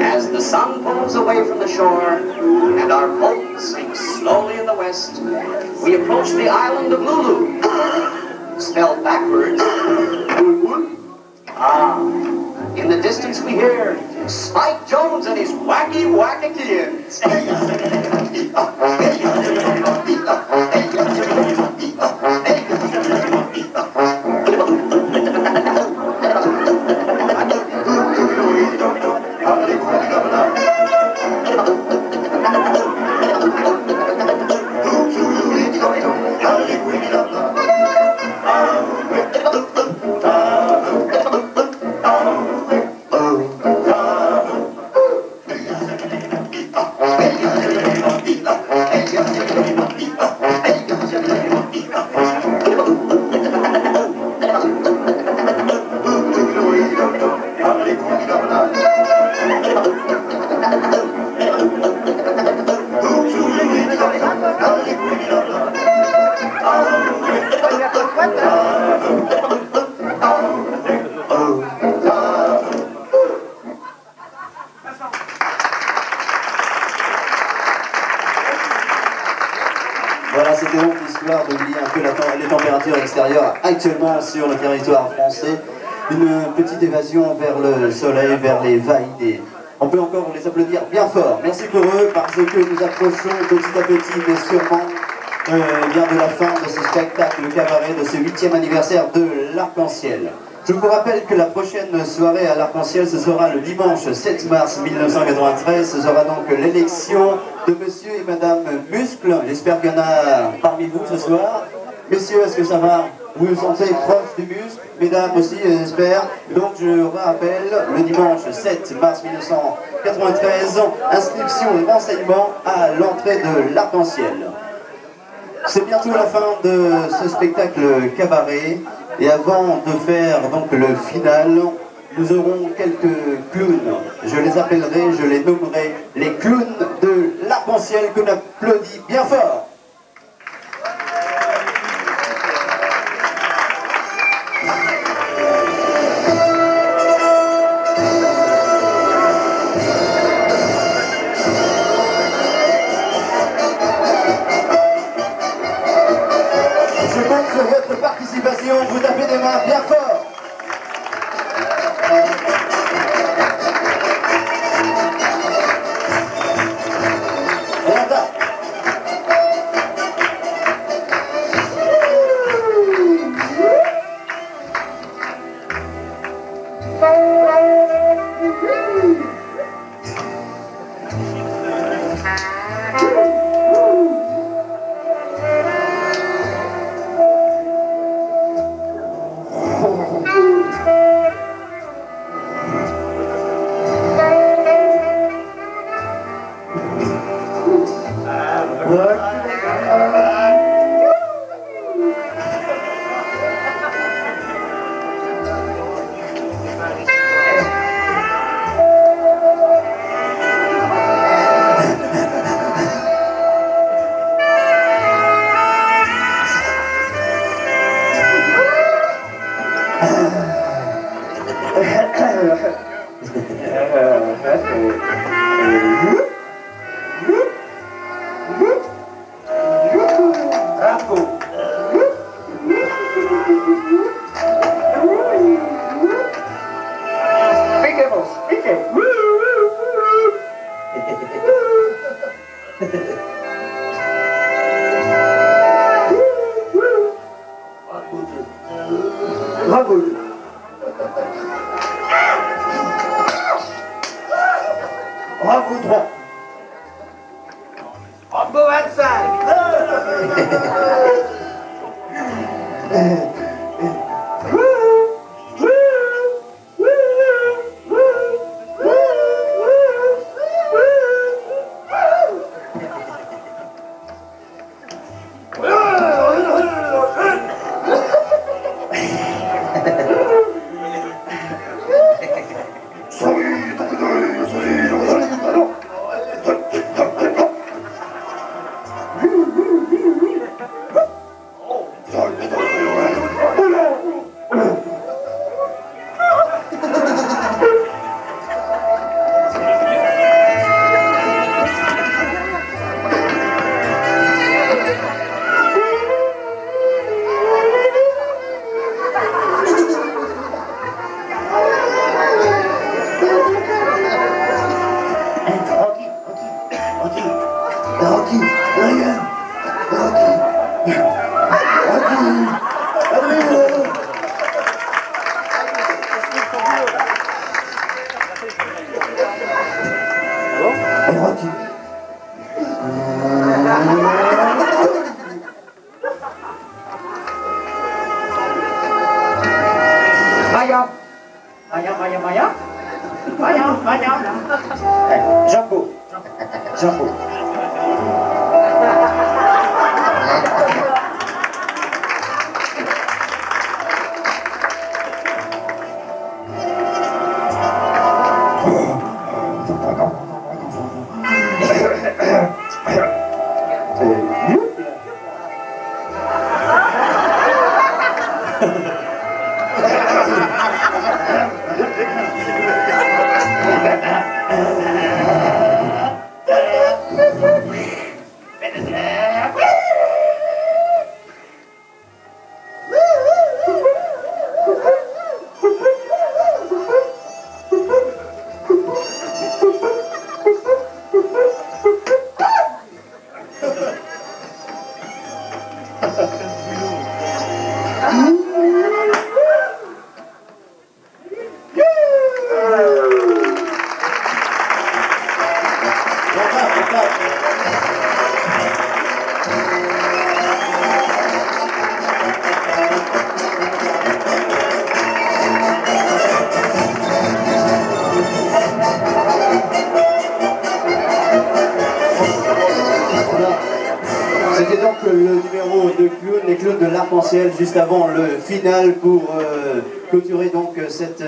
As the sun pulls away from the shore and our boat sinks slowly in the west, we approach the island of Lulu, spelled backwards. Ah, in the distance we hear Spike Jones and his wacky wackakians. Voilà, c'était donc l'histoire d'oublier un peu les températures extérieures actuellement sur le territoire français. Une petite évasion vers le soleil, vers les vagues. On peut encore les applaudir bien fort. Merci pour eux, parce que nous approchons petit à petit, mais sûrement, bien de la fin de ce spectacle cabaret, de ce 8e anniversaire de l'Arc-en-Ciel. Je vous rappelle que la prochaine soirée à l'Arc-en-Ciel, ce sera le dimanche 7 mars 1993. Ce sera donc l'élection de monsieur et madame Muscle. J'espère qu'il y en a parmi vous ce soir. Messieurs, est-ce que ça va? Vous vous sentez proche du muscle? Mesdames aussi, j'espère. Donc je rappelle, le dimanche 7 mars 1993, inscription et renseignements à l'entrée de l'Arc-en-Ciel. C'est bientôt la fin de ce spectacle cabaret. Et avant de faire donc le final, nous aurons quelques clowns. Je les appellerai, je les nommerai les clowns de l'Arc-en-Ciel, qu'on applaudit bien fort. Je compte sur votre participation, vous tapez des mains bien fort. Et on tape. Bravo 3. Bravo 25. Jumbo. Jumbo. C'était donc le numéro de clown, les clowns de l'arc-en-ciel, juste avant le final pour clôturer donc cette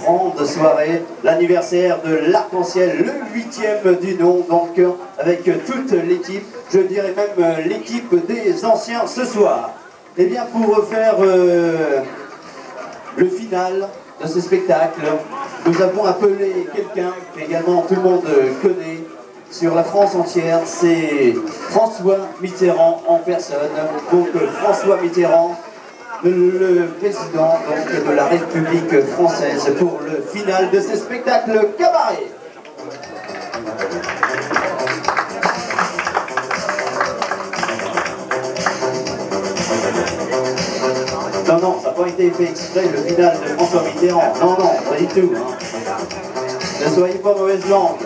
grande soirée, l'anniversaire de l'arc-en-ciel, le 8e du nom, donc avec toute l'équipe, je dirais même l'équipe des anciens ce soir. Et bien pour faire le final de ce spectacle, nous avons appelé quelqu'un qu'également tout le monde connaît sur la France entière, c'est François Mitterrand en personne. Donc François Mitterrand, le président donc, de la République française pour le final de ce spectacle cabaret. Non, non, ça n'a pas été fait exprès, le final de François Mitterrand. Non, non, pas du tout. Hein. Ne soyez pas mauvaise langue.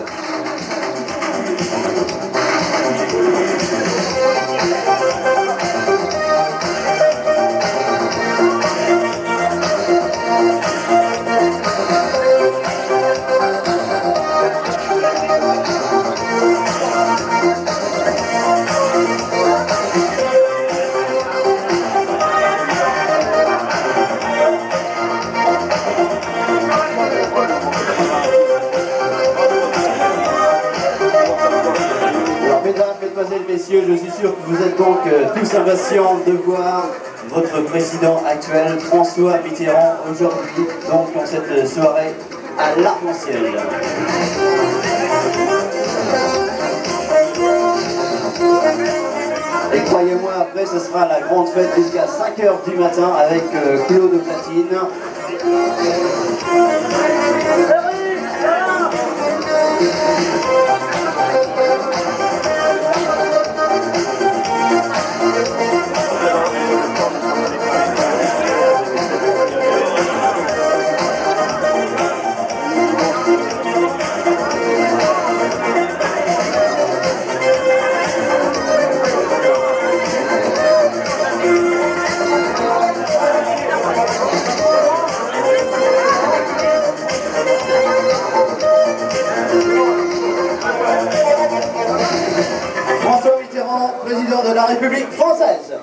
Messieurs, je suis sûr que vous êtes donc tous impatients de voir votre président actuel, François Mitterrand, aujourd'hui, donc dans cette soirée à l'arc-en-ciel. Et croyez-moi, après ce sera la grande fête jusqu'à 5 h du matin avec Claude Platine. République française.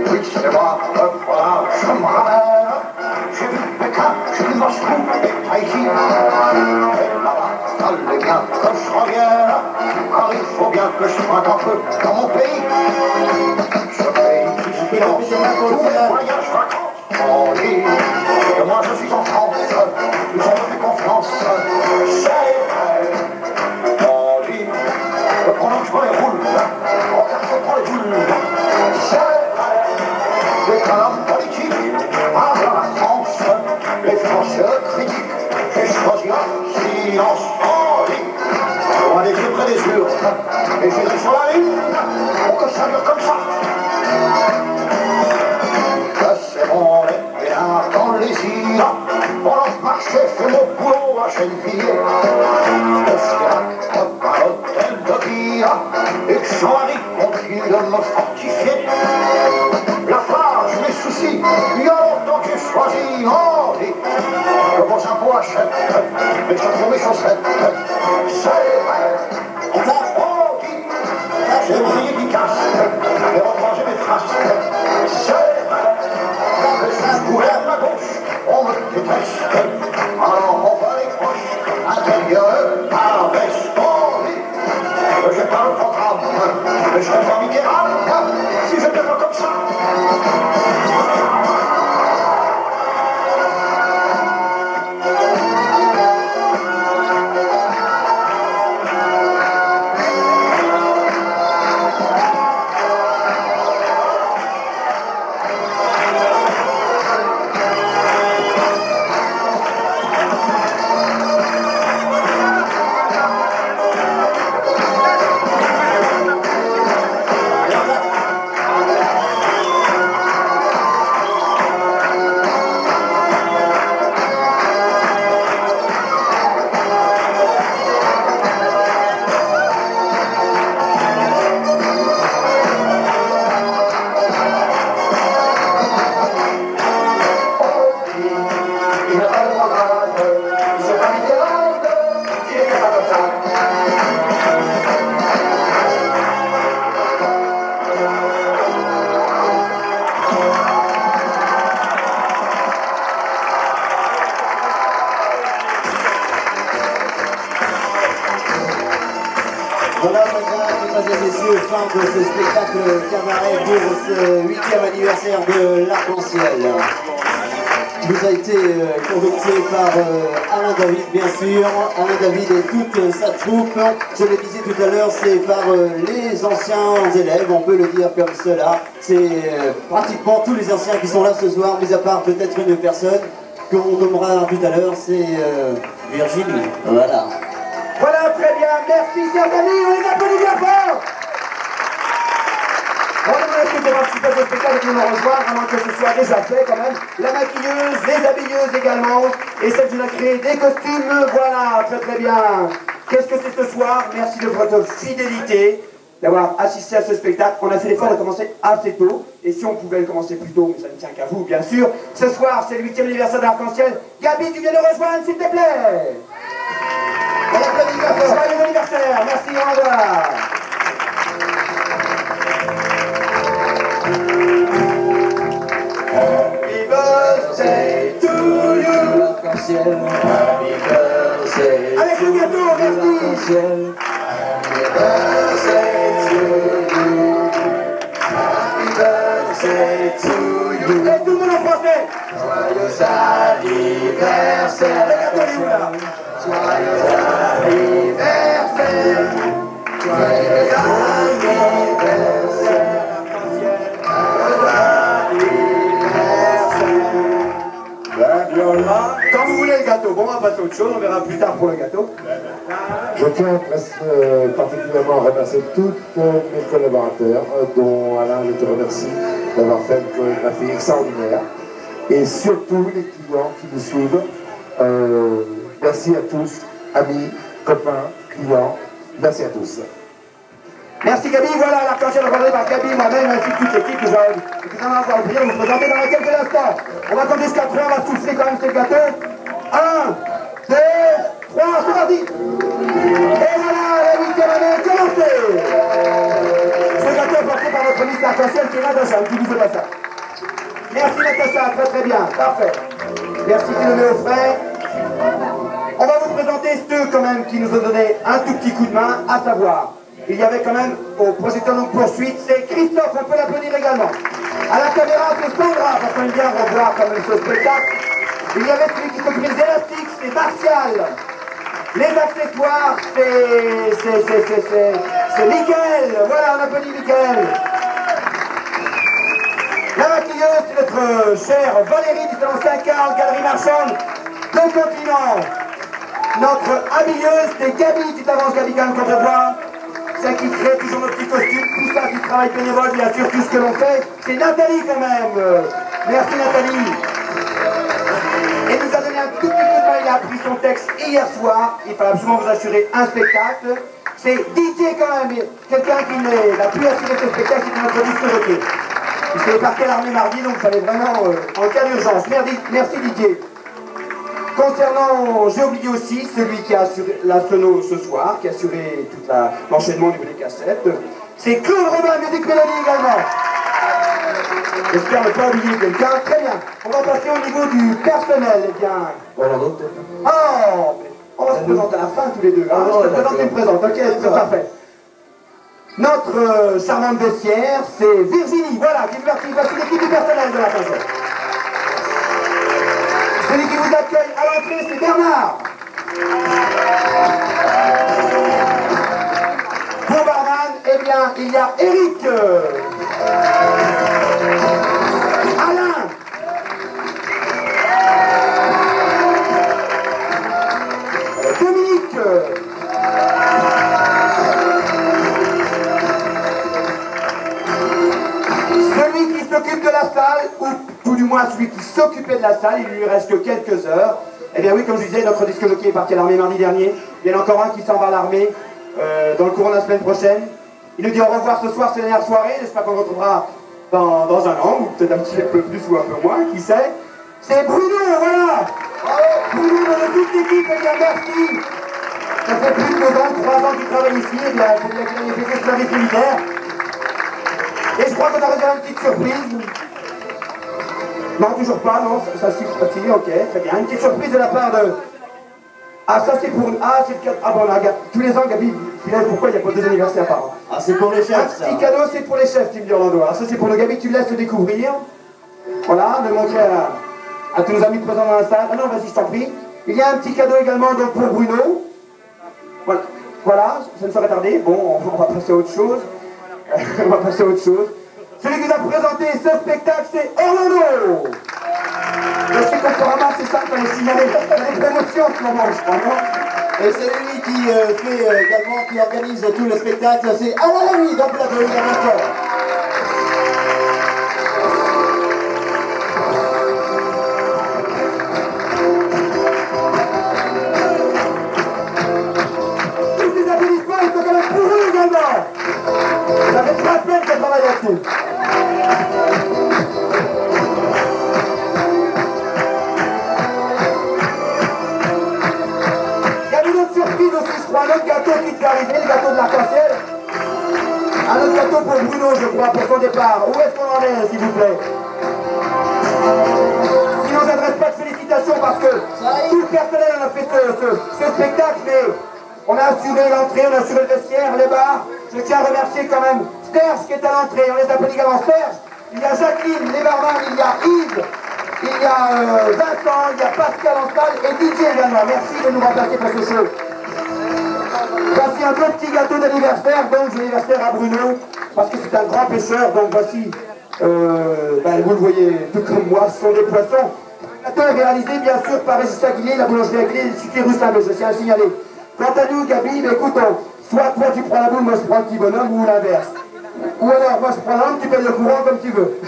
Oui, c'est moi, voilà, je me ramène. J'ai vu Pékin, j'ai vu Moscou et Tahiti. Et là-bas, fallait bien que je revienne, car il faut bien que je sois un peu dans mon pays. Ce pays qui finance tous mes voyages vacances. On dit que moi je suis en France, ils ont fait confiance. C'est vrai, on dit que pendant que je me les roule, regarde, je prends les boules. C'est vrai, c'est un homme politique, parle à la France, les Français critiquent. J'ai choisi un silence en ligne. Loin des yeux près des urnes, et j'irai sur la ligne pour que ça dure comme ça. Que c'est bon et bien dans les îles, pendant que je marchais, fais mon boulot à Gennevilliers. Le Stirac, par l'hôtel de ville, et que Jean-Marie continue de me fortifier. La phrase, mes soucis, il y a longtemps que j'ai choisi Henri. Que vos impôts achètent, mais je trouve mes chaussettes. C'est vrai, on dit, j'ai brillé qui casse, et reprendre mes traces. C'est vrai, que si je gouverne la gauche, on me déteste. Alors on va les proches, intérieurs, par veste, on dit. J'ai pas le programme, mais je serais pas Mitterrand, si j'étais pas comme ça. Voilà, mesdames et messieurs, fin de ce spectacle cabaret pour ce 8e anniversaire de l'Arc-en-Ciel. Qui nous a été convoqué par Alain David, bien sûr. Alain David et toute sa troupe. Je le disais tout à l'heure, c'est par les anciens élèves, on peut le dire comme cela. C'est pratiquement tous les anciens qui sont là ce soir, mis à part peut-être une personne qu'on nommera tout à l'heure, c'est Virginie. Voilà. Voilà, très bien. Merci, chers amis. On les applaudit bien fort. On aimerait que pour participer à ce spectacle nous rejoindre, avant que ce soit déjà fait quand même. La maquilleuse, les habilleuses également, et celle qui a créé des costumes. Voilà, très très bien. Qu'est-ce que c'est ce soir? Merci de votre fidélité, d'avoir assisté à ce spectacle. On a fait l'effort de commencer assez tôt, et si on pouvait le commencer plus tôt, mais ça ne tient qu'à vous, bien sûr. Ce soir, c'est le 8e anniversaire de l'Arc-en-Ciel. Gabi, tu viens de rejoindre, s'il te plaît. Joyeux anniversaire, merci, au revoir. Happy birthday to you. Arc-en-Ciel. Happy birthday. Avec le gâteau, merci. Happy birthday to you. Happy birthday to you. Et tout le monde en français. Joyeux anniversaire. Le gâteau, il est où là? Joyeux anniversaire. Joyeux anniversaire. Quand vous voulez le gâteau, bon, on va passer à autre chose, on verra plus tard pour le gâteau. Je tiens particulièrement à remercier tous mes collaborateurs, dont Alain, je te remercie d'avoir fait une chorégraphie extraordinaire, et surtout les clients qui nous suivent. Merci à tous, amis, copains, clients, merci à tous. Merci Gabi, voilà l'arc-en-ciel représenté par Gabi, moi-même, ainsi que toute l'équipe. Nous allons avoir le plaisir de vous présenter dans quelques instants. On va compter jusqu'à 3, on va souffler quand même ce gâteau. 1, 2, 3, c'est parti. Et voilà, la 8e année commencée. Ce gâteau est porté par notre Miss Arc-en-ciel qui est Natacha, qui vous fait pas ça. Merci Natacha, très très bien, parfait. Merci Philomé Offray. On va vous présenter ceux quand même qui nous ont donné un tout petit coup de main, à savoir, il y avait quand même au projecteur de poursuite, c'est Christophe, on peut l'applaudir également. À la caméra, c'est Sandra, parce qu'on aime bien revoir quand même ce spectacle. Il y avait celui qui s'occupait des élastiques, c'est Martial. Les accessoires, c'est Mickaël. Voilà, on applaudit Mickaël. La maquilleuse, c'est notre chère Valérie du salon 5A en galerie marchande de Continent. Notre habilleuse, c'est Gabi, tu t'avances Gabi quand même qu'on te voit. Celle qui crée toujours nos petits costumes, tout ça, qui travaille bénévole, bien sûr, tout ce que l'on fait. C'est Nathalie quand même. Merci Nathalie. Et nous a donné un tout petit coup de main, il a appris son texte hier soir. Il fallait absolument vous assurer un spectacle. C'est DJ quand même, quelqu'un qui n'a plus assuré ce spectacle, c'est notre disque jockey. Il est parti à l'armée mardi, donc il fallait vraiment, en cas d'urgence. Merci Didier. Concernant, j'ai oublié aussi celui qui a assuré la sono ce soir, qui a assuré tout l'enchaînement du des cassettes. C'est Claude Robin, musique mélodie également. J'espère ne pas oublier quelqu'un. Très bien. On va passer au niveau du personnel. Eh bien. Oh, on va se présenter à la fin tous les deux. Hein. Je te présente, tu me présentes. Ok, c'est parfait. Notre charmante vestiaire, c'est Virginie. Voilà, qui fait partie. Voici l'équipe du personnel de la concert. Celui qui vous accueille à l'entrée, c'est Bernard. Pour barman, eh bien, il y a Eric. Alain. Dominique. Celui qui s'occupe de la salle, ou tout du moins celui qui s'occupait de la salle, il lui reste que quelques heures. Eh bien oui, comme je disais, notre disque jockey est parti à l'armée mardi dernier. Il y en a encore un qui s'en va à l'armée dans le courant de la semaine prochaine. Il nous dit au revoir ce soir, c'est la dernière soirée. J'espère qu'on le retrouvera dans un an, ou peut-être un petit peu plus ou un peu moins, qui sait. C'est Bruno, voilà. Bruno de toute l'équipe, eh bien merci. Ça fait plus de 2 ans, 3 ans qu'il travaille ici, eh bien il a fait ce service militaire. Et je crois qu'on a réservé une petite surprise. Non, toujours pas, non, ça suffit, ok, très bien. Une petite surprise de la part de... Ah, ça c'est pour... Ah, c'est le... Ah bon, là, tous les ans, Gabi, pourquoi il n'y a pas 2 anniversaires par an? Ah, c'est pour les chefs, ça. Un petit cadeau, c'est pour les chefs, tu me dis Orlando. Alors ça c'est pour le Gabi, tu laisses le découvrir. Voilà, de montrer à tous nos amis présents dans la salle. Ah non, vas-y, je t'en prie. Il y a un petit cadeau également donc pour Bruno. Voilà, ça ne saurait tarder. Bon, on va passer à autre chose. On va passer à autre chose. Celui qui nous a présenté ce spectacle, c'est Orlando. Je sais qu'on fera mal, c'est ça qu'on a signalé. Il y a des promotions en ce moment, je crois, non? Et celui qui fait également, qui organise tout le spectacle, c'est Alain Louis, donc la première encore. Tous les applaudissements, ils sont quand même pour eux également. Ça fait 3 semaines qu'elle travaille là-dessus. Il y a une autre surprise aussi, je crois, un autre gâteau qui est arrivé, le gâteau de l'arc-en-ciel. Un autre gâteau pour Bruno, je crois, pour son départ. Où est-ce qu'on en est, s'il vous plaît? Sinon, j'adresse pas de félicitations parce que tout le personnel en a fait ce spectacle, mais on a assuré l'entrée, on a assuré le vestiaire, les bars. Je tiens à remercier quand même Serge qui est à l'entrée, on les appelle également Serge. Il y a Jacqueline, les barman, il y a Yves, il y a Vincent, il y a Pascal en salle et Didier également. Merci de nous remplacer pour ce show. Voici un beau petit gâteau d'anniversaire, donc l'anniversaire à Bruno, parce que c'est un grand pêcheur, donc voici, vous le voyez tout comme moi, ce sont des poissons. Le gâteau est réalisé bien sûr par Régis Aguilé, la boulangerie Aguilé, le cité rue Saint-Lô, je tiens à signaler. Quant à nous, Gabi, écoute, soit toi tu prends la boule, moi je prends le petit bonhomme, ou l'inverse. Ou alors, moi je prends l'homme, tu payes le courant comme tu veux.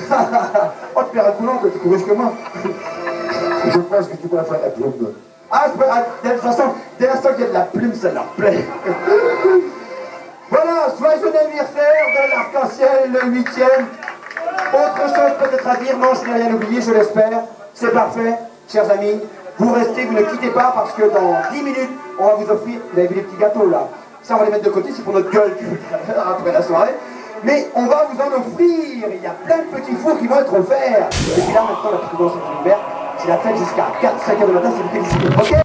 Oh, tu perds le courant, tu cours que moi. Je pense que tu pourrais faire la plume. Ah, de toute façon, dès l'instant qu'il y a de la plume, ça leur plaît. Voilà, joyeux anniversaire. arc-en-ciel, le 8e. Autre chose peut-être à dire, non, je n'ai rien oublié, je l'espère. C'est parfait, chers amis. Vous restez, vous ne quittez pas parce que dans 10 minutes, on va vous offrir, vous avez vu les petits gâteaux là. Ça, on va les mettre de côté, c'est pour notre gueule après la soirée. Mais on va vous en offrir. Il y a plein de petits fours qui vont être offerts. Et puis là, maintenant, la petite danse est ouverte. C'est la fête jusqu'à 4-5 heures du matin, c'est vous féliciter. Ok ?